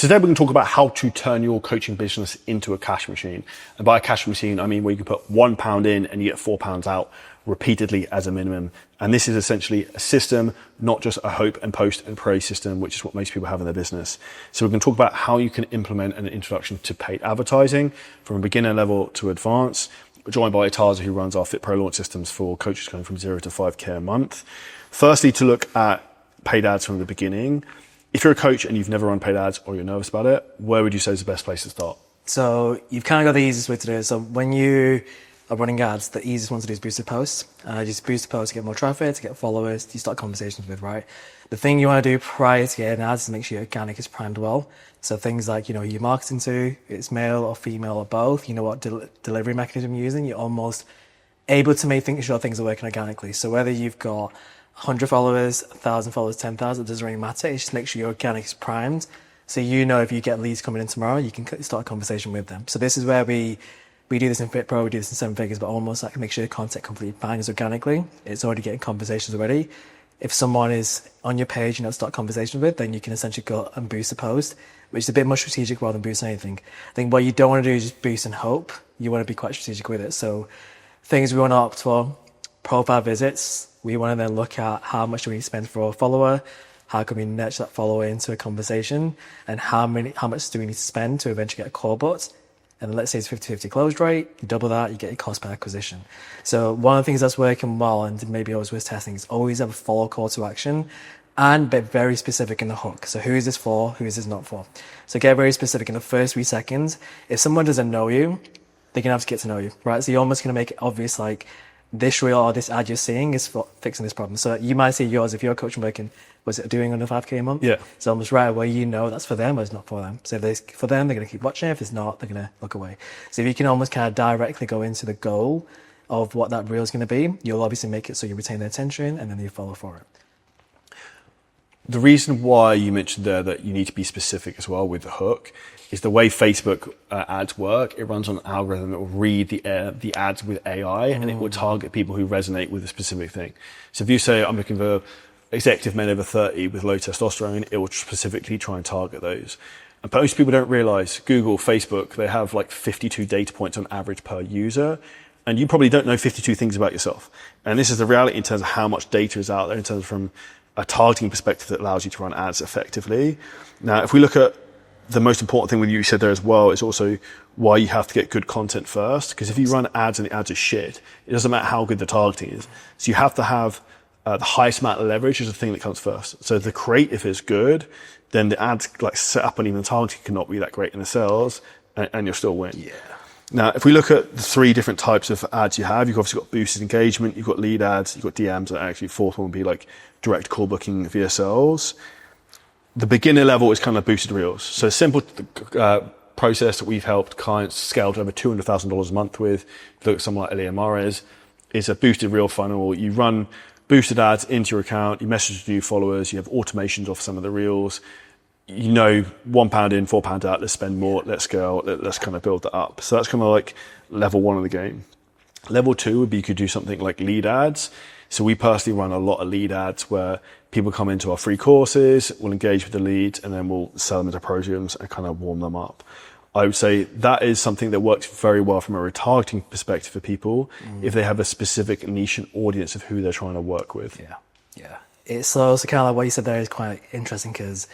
Today we're going to talk about how to turn your coaching business into a cash machine. And by a cash machine, I mean where you can put £1 in and you get £4 out repeatedly as a minimum. And this is essentially a system, not just a hope and post and pray system, which is what most people have in their business. So we're going to talk about how you can implement an introduction to paid advertising from a beginner level to advanced. We're joined by Ataza, who runs our Fit Pro launch systems for coaches going from 0 to 5K a month. Firstly, to look at paid ads from the beginning. If you're a coach and you've never run paid ads or you're nervous about it, where would you say is the best place to start? So you've kind of got the easiest way to do it. So when you are running ads, the easiest one to do is boosted posts. Just boost posts to get more traffic, to get followers, to start conversations with, right? The thing you want to do prior to getting ads is make sure your organic is primed well. So things like, who you're marketing to, it's male or female or both, what delivery mechanism you're using, you're almost able to make sure things are working organically. So whether you've got 100 followers, 1,000 followers, 10,000, it doesn't really matter. It's just make sure your organic is primed. So if you get leads coming in tomorrow, you can start a conversation with them. So this is where we do this in Fit Pro, we do this in 7 Figures, but almost like make sure the content completely bangs organically. It's already getting conversations already. If someone is on your page and start conversations with, then you can essentially go and boost the post, which is a bit more strategic rather than boost anything. I think what you don't want to do is just boost and hope. You want to be quite strategic with it. So things we want to opt for, profile visits. We want to then look at how much do we spend for a follower, how can we nurture that follower into a conversation, and how much do we need to spend to eventually get a call bot. And let's say it's 50-50 close rate, you double that, you get your cost per acquisition. So one of the things that's working well and maybe always worth testing is always have a follow call to action and be very specific in the hook. So who is this for, who is this not for? So get very specific in the first 3 seconds. If someone doesn't know you, they're going to have to get to know you, right? So you're almost going to make it obvious, like this reel or this ad you're seeing is for fixing this problem. So you might see yours, if you're a coach and working, was it doing under 5K a month? Yeah. It's almost right away, that's for them or it's not for them. So if it's for them, they're going to keep watching. If it's not, they're going to look away. So if you can almost kind of directly go into the goal of what that reel is going to be, you'll obviously make it so you retain their attention and then you follow for it. The reason why you mentioned there that you need to be specific as well with the hook is the way Facebook ads work. It runs on an algorithm that will read the ads with AI and it will target people who resonate with a specific thing. So if you say, I'm looking for executive men over 30 with low testosterone, it will specifically try and target those. And most people don't realize Google, Facebook, they have like 52 data points on average per user. And you probably don't know 52 things about yourself. And this is the reality in terms of how much data is out there in terms of from a targeting perspective that allows you to run ads effectively. Now, if we look at the most important thing with you said there as well is also why you have to get good content first. Because if you run ads and the ads are shit, it doesn't matter how good the targeting is. So you have to have the highest amount of leverage is the thing that comes first. So if the creative is good, then the ads like set up and even the targeting cannot be that great in the sales and you'll still win. Yeah. Now, if we look at the 3 different types of ads you have, you've obviously got boosted engagement, you've got lead ads, you've got DMs, and actually 4th one would be like direct call booking via sales. The beginner level is kind of boosted reels. So a simple process that we've helped clients scale to over $200,000 a month with, look at someone like Elia Mares, is a boosted reel funnel. You run boosted ads into your account, you message new followers, you have automations off some of the reels. £1 in, £4 out, let's spend more, let's scale, let's kind of build that up. So that's kind of like level 1 of the game. Level 2 would be you could do something like lead ads. So we personally run a lot of lead ads where people come into our free courses, we'll engage with the leads, and then we'll sell them into programs and kind of warm them up. I would say that is something that works very well from a retargeting perspective for people if they have a specific niche and audience of who they're trying to work with. Yeah. It's also kind of like what you said there is quite interesting because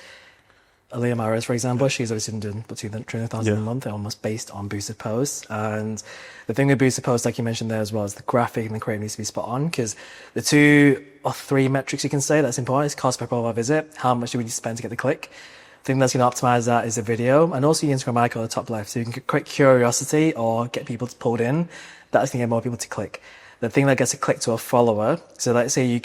Elia Mares, for example, she's obviously doing 200,000 a month, almost based on boosted posts. And the thing with boosted posts, like you mentioned there as well, is the graphic and the creative needs to be spot on because the 2 or 3 metrics you can say that's important is cost per profile visit, how much do we need to spend to get the click. The thing that's going to optimize that is the video and also your Instagram icon at the top left. So you can create curiosity or get people pulled in. That's going to get more people to click. The thing that gets a click to a follower, so let's say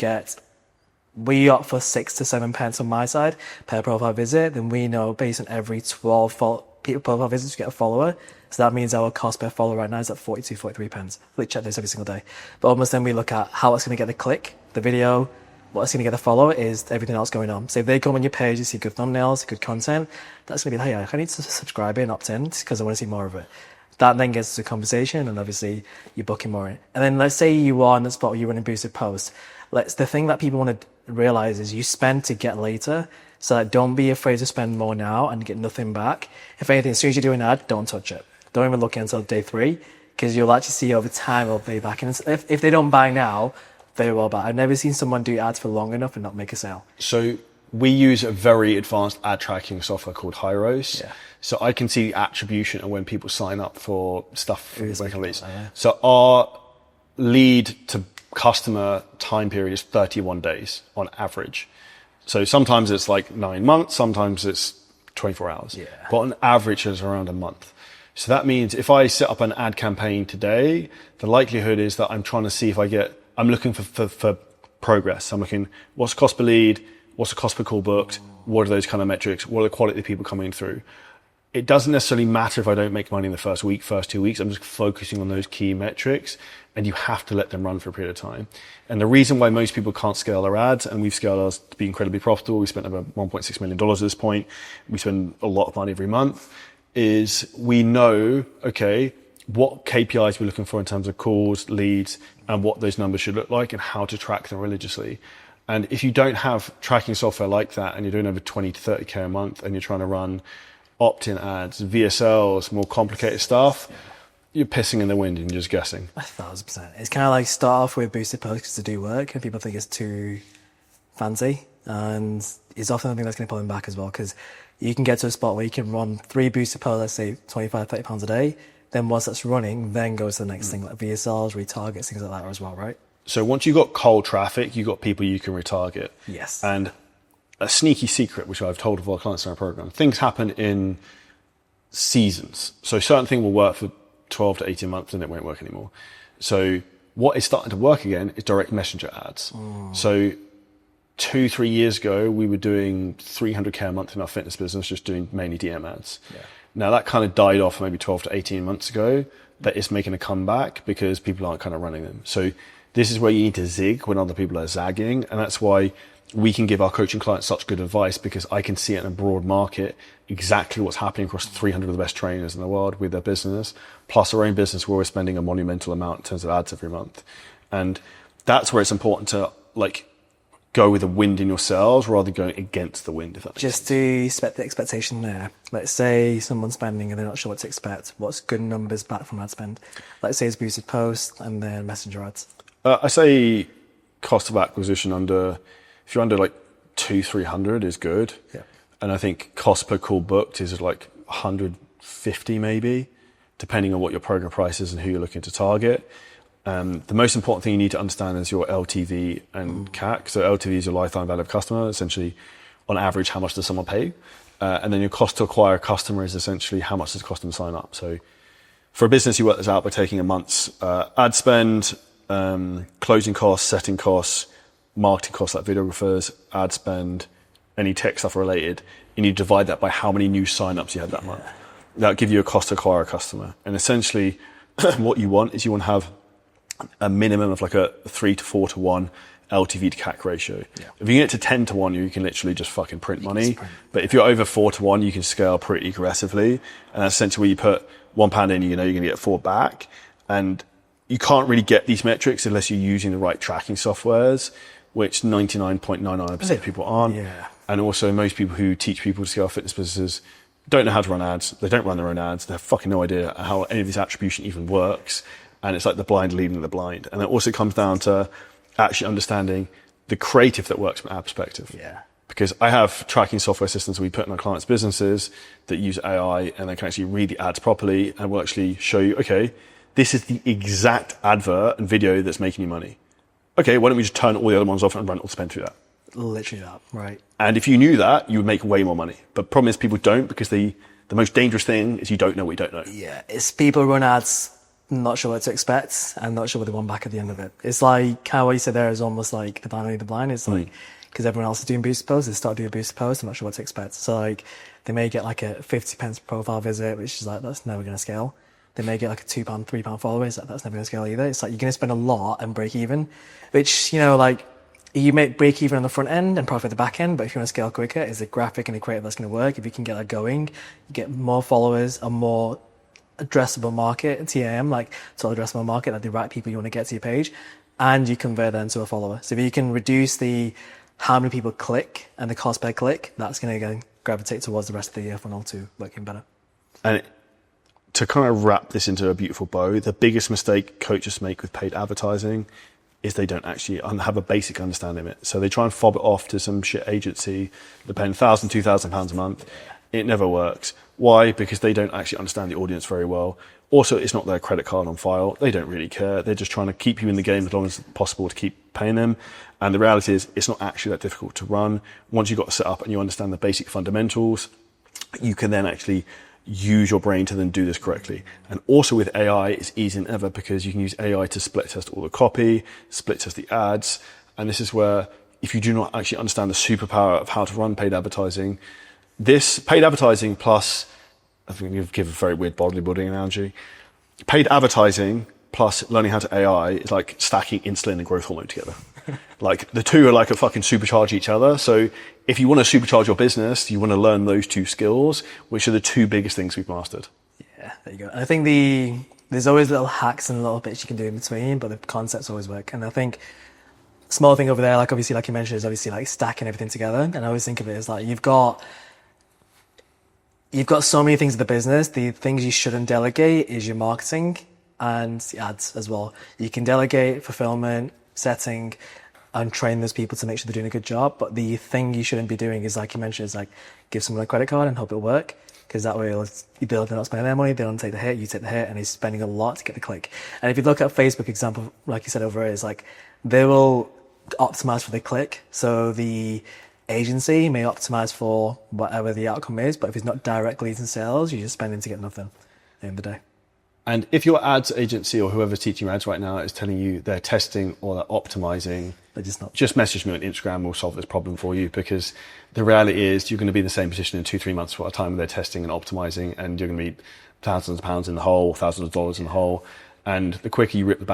we opt for 6 to 7 pence on my side per profile visit, then we know based on every 12 profile visits, you get a follower. So that means our cost per follower right now is at 42, 43 pence. We check this every single day. But almost then we look at how it's going to get the click, the video, what's going to get the follower is everything else going on. So if they come on your page, you see good thumbnails, good content, that's going to be, hey, I need to subscribe and opt in because I want to see more of it. That then gets to a conversation and obviously you're booking more in. And then let's say you are on the spot where you're running boosted posts. The thing that people want to realize is you spend to get later. So like, don't be afraid to spend more now and get nothing back. If anything, as soon as you do an ad, don't touch it. Don't even look until day 3, because you'll actually see over time it'll pay back. And if they don't buy now, they will buy. I've never seen someone do ads for long enough and not make a sale. So we use a very advanced ad tracking software called Hyros. Yeah. So I can see the attribution of when people sign up for stuff. Yeah. So our lead to customer time period is 31 days on average. So sometimes it's like 9 months, sometimes it's 24 hours. Yeah. But on average, it's around a month. So that means if I set up an ad campaign today, the likelihood is that I'm trying to see if I'm looking for progress. I'm looking, what's the cost per lead? What's the cost per call booked? What are those kind of metrics? What are the quality of people coming through? It doesn't necessarily matter if I don't make money in the first week, first 2 weeks. I'm just focusing on those key metrics, and you have to let them run for a period of time. And the reason why most people can't scale their ads, and we've scaled ours to be incredibly profitable, we spent over $1.6 million at this point, we spend a lot of money every month, is we know, okay, what KPIs we're looking for in terms of calls, leads, and what those numbers should look like, and how to track them religiously. And if you don't have tracking software like that, and you're doing over 20 to 30K a month, and you're trying to run opt-in ads, VSLs, more complicated stuff, you're pissing in the wind and you're just guessing. 1,000%. It's kind of like start off with boosted posts because they do work, and people think it's too fancy. And it's often the thing that's going to pull them back as well, because you can get to a spot where you can run 3 boosted posts, let's say 25, 30 pounds a day. Then once that's running, then goes to the next thing, like VSLs, retargets, things like that as well, right? So once you've got cold traffic, you've got people you can retarget. Yes. And a sneaky secret, which I've told of our clients in our program, things happen in seasons. So certain thing will work for 12 to 18 months and it won't work anymore. So what is starting to work again is direct messenger ads. So 2-3 years ago, we were doing 300K a month in our fitness business, just doing mainly DM ads. Yeah. Now that kind of died off maybe 12 to 18 months ago. That is making a comeback because people aren't kind of running them. So this is where you need to zig when other people are zagging. And that's why we can give our coaching clients such good advice, because I can see it in a broad market exactly what's happening across 300 of the best trainers in the world with their business, plus our own business where we're spending a monumental amount in terms of ads every month. And that's where it's important to like go with the wind in your sails rather than going against the wind. If that Just to set the expectation there. Let's say someone's spending and they're not sure what to expect. What's good numbers back from ad spend? Let's say it's boosted posts and then messenger ads. I say cost of acquisition if you're under like 200-300 is good. Yeah. And I think cost per call booked is like 150 maybe, depending on what your program price is and who you're looking to target. The most important thing you need to understand is your LTV and CAC. So LTV is your lifetime value of customer, essentially on average, how much does someone pay? And then your cost to acquire a customer is essentially how much does it cost them to sign up. So for a business, you work this out by taking a month's ad spend, closing costs, setting costs, marketing costs like videographers, ad spend, any tech stuff related. You need to divide that by how many new signups you had that month. That'll give you a cost to acquire a customer. And essentially what you want is you want to have a minimum of like a 3 to 4 to 1 LTV to CAC ratio. Yeah. If you get to 10 to 1, you can literally just fucking print money. But if you're over 4 to 1, you can scale pretty aggressively. And that's essentially where you put £1 in, you know you're going to get 4 back. And you can't really get these metrics unless you're using the right tracking softwares, which 99.99% of people aren't. Yeah. And also most people who teach people to scale fitness businesses don't know how to run ads. They don't run their own ads. They have fucking no idea how any of this attribution even works. And it's like the blind leading the blind. And it also comes down to actually understanding the creative that works from our perspective. Yeah. Because I have tracking software systems we put in our clients' businesses that use AI, and they can actually read the ads properly and will actually show you, okay, this is the exact advert and video that's making you money. Okay, why don't we just turn all the other ones off and run all spend through that? Literally that, right. And if you knew that, you would make way more money. But problem is people don't, because the most dangerous thing is you don't know what you don't know. Yeah, it's people run ads, not sure what to expect, and not sure what they want back at the end of it. It's like how what you said there is almost like the blind leading the blind. It's like, because everyone else is doing boost posts, they start doing boost posts, I'm not sure what to expect. So like, they may get like a 50 pence profile visit, which is like, that's never going to scale. They may get like a £2, £3 followers, that's never going to scale either. It's like, you're going to spend a lot and break even, which, you know, like, you make break even on the front end and profit at the back end, but if you want to scale quicker, is a graphic and a creative that's going to work. If you can get that going, you get more followers, a more addressable market, TAM, like total addressable market, like the right people you want to get to your page, and you convert them to a follower. So if you can reduce the how many people click and the cost per click, that's going to gravitate towards the rest of the funnel to working better. And to kind of wrap this into a beautiful bow, the biggest mistake coaches make with paid advertising is they don't actually have a basic understanding of it. So they try and fob it off to some shit agency. They're paying £1,000, £2,000 a month. It never works. Why? Because they don't actually understand the audience very well. Also, it's not their credit card on file. They don't really care. They're just trying to keep you in the game as long as possible to keep paying them. And the reality is, it's not actually that difficult to run. Once you've got it set up and you understand the basic fundamentals, you can then actually use your brain to then do this correctly. And also with AI, it's easier than ever because you can use AI to split test all the copy, split test the ads. And this is where, if you do not actually understand the superpower of how to run paid advertising, this paid advertising plus, I think you've given a very weird bodybuilding analogy. Paid advertising plus learning how to AI is like stacking insulin and growth hormone together. Like the two are like a fucking supercharge each other. So if you want to supercharge your business, you want to learn those two skills, which are the two biggest things we've mastered. Yeah, there you go. And I think there's always little hacks and little bits you can do in between, but the concepts always work. And I think small thing over there, like obviously, like you mentioned, is obviously like stacking everything together. And I always think of it as like you've got so many things in the business. The things you shouldn't delegate is your marketing and the ads as well. You can delegate fulfillment, setting, and train those people to make sure they're doing a good job. But the thing you shouldn't be doing is, like you mentioned, is like give someone a credit card and hope it'll work. Because that way they're not spending their money, they don't take the hit, you take the hit, and he's spending a lot to get the click. And if you look at Facebook example, like you said over it, is like they will optimize for the click. So the agency may optimize for whatever the outcome is, but if it's not direct leads and sales, you're just spending to get nothing at the end of the day. And if your ads agency or whoever's teaching you ads right now is telling you they're testing or they're optimizing, They're just not. just message me on Instagram. We'll solve this problem for you, because the reality is you're going to be in the same position in 2-3 months for a time where they're testing and optimizing, and you're going to be thousands of pounds in the hole, thousands of dollars in the hole. And the quicker you rip the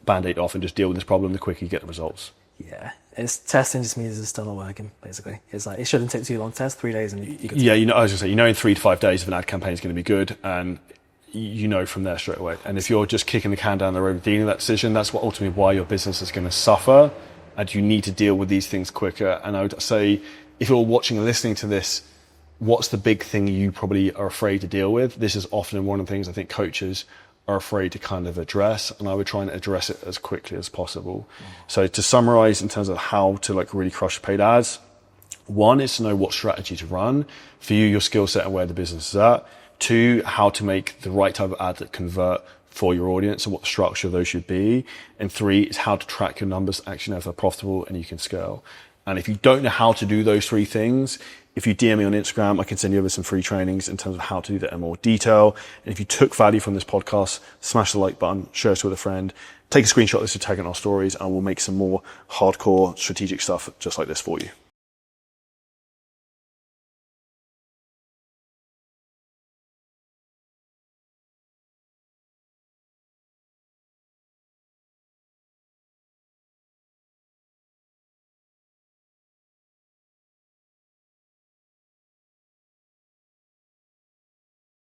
band-aid off and just deal with this problem, the quicker you get the results. Yeah, it's testing just means it's still not working. Basically, it's like it shouldn't take too long to test. 3 days and you can. Yeah, I was going to say, in 3 to 5 days if an ad campaign is going to be good, and from there straight away. And if you're just kicking the can down the road, dealing with that decision, that's what ultimately why your business is going to suffer, and you need to deal with these things quicker. And I would say, if you're watching and listening to this, what's the big thing you probably are afraid to deal with? This is often one of the things I think coaches are afraid to kind of address, and I would try and address it as quickly as possible. So to summarize in terms of how to like really crush paid ads, one is to know what strategy to run for you, your skill set and where the business is at. 2, how to make the right type of ad that convert for your audience and what the structure of those should be. And 3 is how to track your numbers, actually know if they're profitable and you can scale. And if you don't know how to do those 3 things, if you DM me on Instagram, I can send you over some free trainings in terms of how to do that in more detail. And if you took value from this podcast, smash the like button, share it with a friend, take a screenshot of this to tag in our stories, and we'll make some more hardcore strategic stuff just like this for you.